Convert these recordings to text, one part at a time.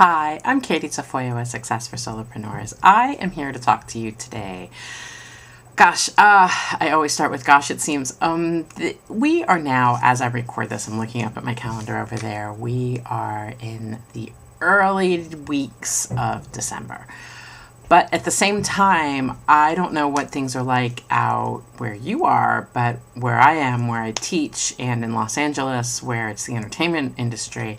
Hi, I'm Katy Tafoya with Success for Solopreneurs. I am here to talk to you today. I always start with gosh, it seems. We are now, as I record this, I'm looking up at my calendar over there, we are in the early weeks of December. But at the same time, I don't know what things are like out where you are, but where I am, where I teach, and in Los Angeles, where it's the entertainment industry,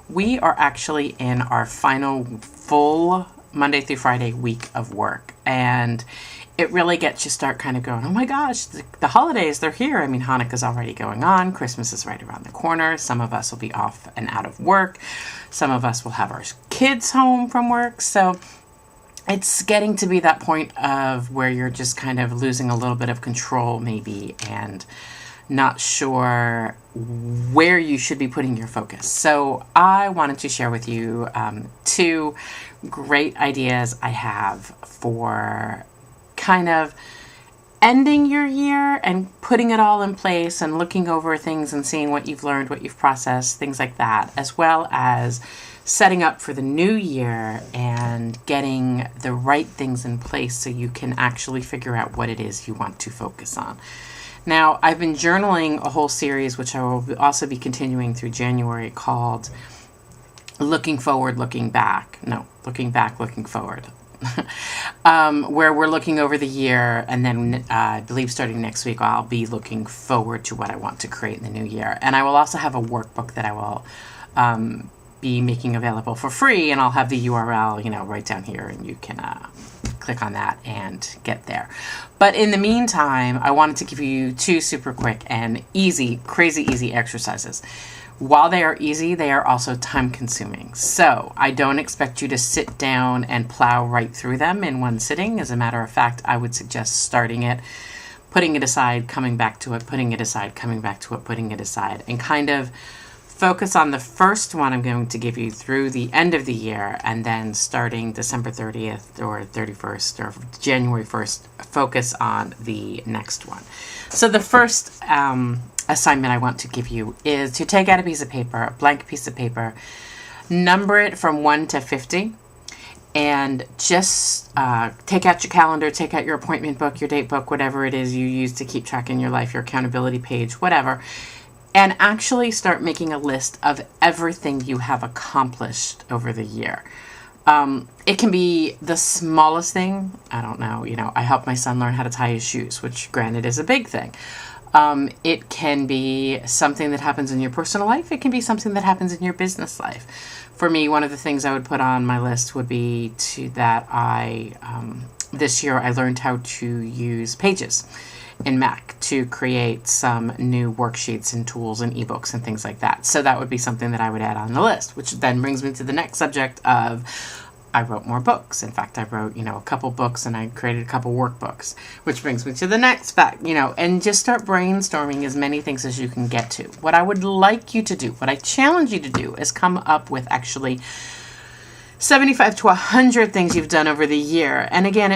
we are actually in our final full Monday through Friday week of work. And it really gets you start kind of going, oh my gosh, the holidays, they're here. I mean, Hanukkah's already going on. Christmas is right around the corner. Some of us will be off and out of work. Some of us will have our kids home from work. So it's getting to be that point of where you're just kind of losing a little bit of control maybe and not sure where you should be putting your focus. So I wanted to share with you two great ideas I have for kind of ending your year and putting it all in place and looking over things and seeing what you've learned, what you've processed, things like that, as well as setting up for the new year and getting the right things in place so you can actually figure out what it is you want to focus on. Now, I've been journaling a whole series, which I will also be continuing through January, called Looking Forward, Looking Back. No, Looking Back, Looking Forward. Where we're looking over the year, and then I believe starting next week, I'll be looking forward to what I want to create in the new year. And I will also have a workbook that I will be making available for free, and I'll have the URL, right down here, and you can click on that and get there. But in the meantime, I wanted to give you two super quick and crazy easy exercises. While they are easy, they are also time consuming. So I don't expect you to sit down and plow right through them in one sitting. As a matter of fact, I would suggest starting it, putting it aside, coming back to it, putting it aside, coming back to it, putting it aside, and kind of focus on the first one I'm going to give you through the end of the year, and then starting December 30th or 31st or January 1st, focus on the next one. So the first assignment I want to give you is to take out a piece of paper, a blank piece of paper, number it from 1 to 50, and just take out your calendar, take out your appointment book, your date book, whatever it is you use to keep track in your life, your accountability page, whatever, and actually start making a list of everything you have accomplished over the year. It can be the smallest thing. I don't know, I helped my son learn how to tie his shoes, which granted is a big thing. It can be something that happens in your personal life. It can be something that happens in your business life. For me, one of the things I would put on my list would be this year I learned how to use Pages in Mac to create some new worksheets and tools and ebooks and things like that. So that would be something that I would add on the list, which then brings me to the next subject of I wrote more books. In fact, I wrote, a couple books, and I created a couple workbooks, which brings me to the next fact, and just start brainstorming as many things as you can get to. What I would like you to do, what I challenge you to do, is come up with actually 75 to 100 things you've done over the year. And again,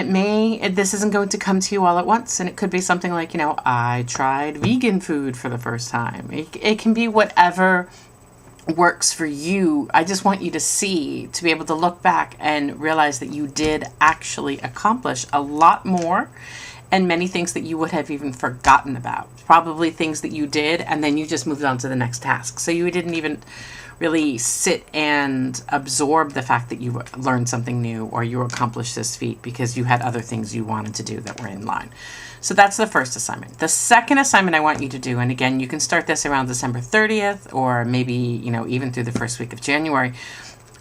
this isn't going to come to you all at once. And it could be something like, I tried vegan food for the first time. It can be whatever works for you. I just want you to be able to look back and realize that you did actually accomplish a lot more, and many things that you would have even forgotten about. Probably things that you did, and then you just moved on to the next task. So you didn't even really sit and absorb the fact that you learned something new or you accomplished this feat because you had other things you wanted to do that were in line. So that's the first assignment. The second assignment I want you to do, and again, you can start this around December 30th or maybe, even through the first week of January,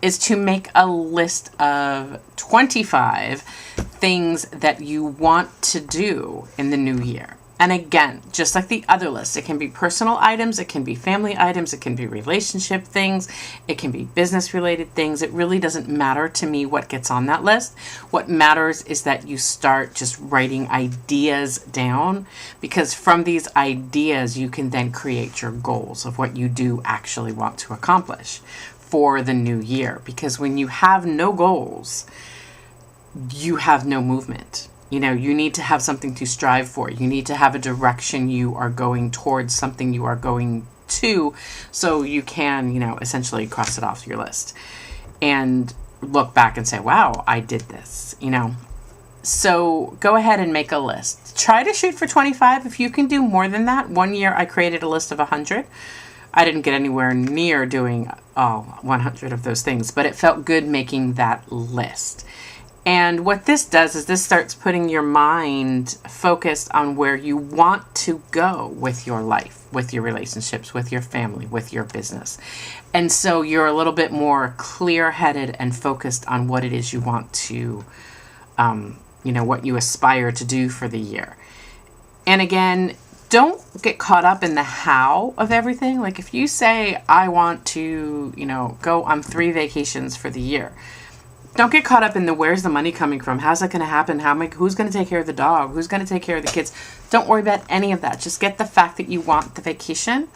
is to make a list of 25 things that you want to do in the new year. And again, just like the other list, it can be personal items, it can be family items, it can be relationship things, it can be business related things. It really doesn't matter to me what gets on that list. What matters is that you start just writing ideas down, because from these ideas, you can then create your goals of what you do actually want to accomplish for the new year. Because when you have no goals, you have no movement. You need to have something to strive for. You need to have a direction you are going towards, something you are going to, so you can, essentially cross it off your list. and look back and say, wow, I did this, you know. So go ahead and make a list. Try to shoot for 25 if you can do more than that. One year I created a list of 100. I didn't get anywhere near doing all 100 of those things, but it felt good making that list. And what this does is this starts putting your mind focused on where you want to go with your life, with your relationships, with your family, with your business. And so you're a little bit more clear-headed and focused on what it is you want to, what you aspire to do for the year. And again, don't get caught up in the how of everything. Like if you say, I want to, go on 3 vacations for the year, don't get caught up in the where's the money coming from? How's that going to happen? Who's going to take care of the dog? Who's going to take care of the kids? Don't worry about any of that. Just get the fact that you want the vacation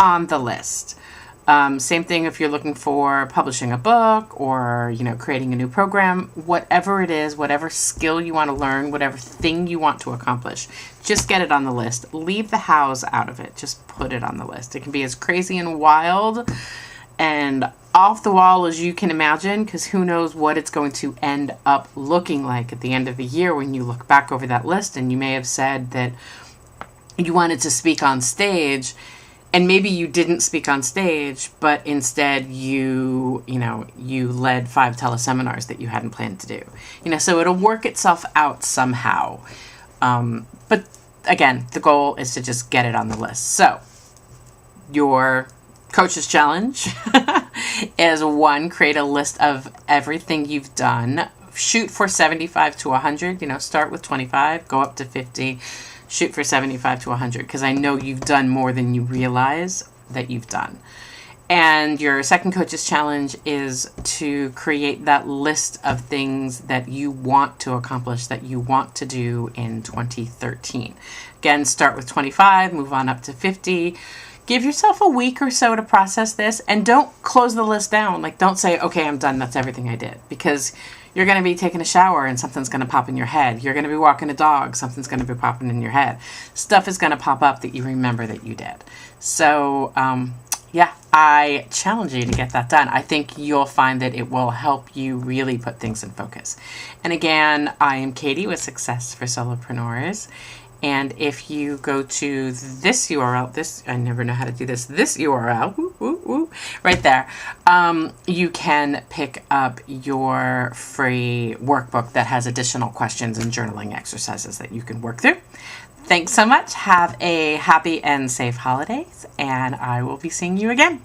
on the list. Same thing if you're looking for publishing a book or, creating a new program, whatever it is, whatever skill you want to learn, whatever thing you want to accomplish, just get it on the list. Leave the hows out of it. Just put it on the list. It can be as crazy and wild and off the wall as you can imagine, because who knows what it's going to end up looking like at the end of the year when you look back over that list. And you may have said that you wanted to speak on stage, and maybe you didn't speak on stage, but instead you led 5 teleseminars that you hadn't planned to do. So it'll work itself out somehow. But again, the goal is to just get it on the list. So your coach's challenge is 1, create a list of everything you've done. Shoot for 75 to 100. Start with 25, go up to 50. Shoot for 75 to 100, because I know you've done more than you realize that you've done. And your second coach's challenge is to create that list of things that you want to accomplish, that you want to do in 2013. Again, start with 25, move on up to 50. Give yourself a week or so to process this, and don't close the list down. Like, don't say, okay, I'm done. That's everything I did, because you're going to be taking a shower and something's going to pop in your head. You're going to be walking a dog. Something's going to be popping in your head. Stuff is going to pop up that you remember that you did. So, I challenge you to get that done. I think you'll find that it will help you really put things in focus. And again, I am Katy with Success for Solopreneurs. And if you go to this URL, I never know how to do this URL, right there, you can pick up your free workbook that has additional questions and journaling exercises that you can work through. Thanks so much. Have a happy and safe holidays, and I will be seeing you again.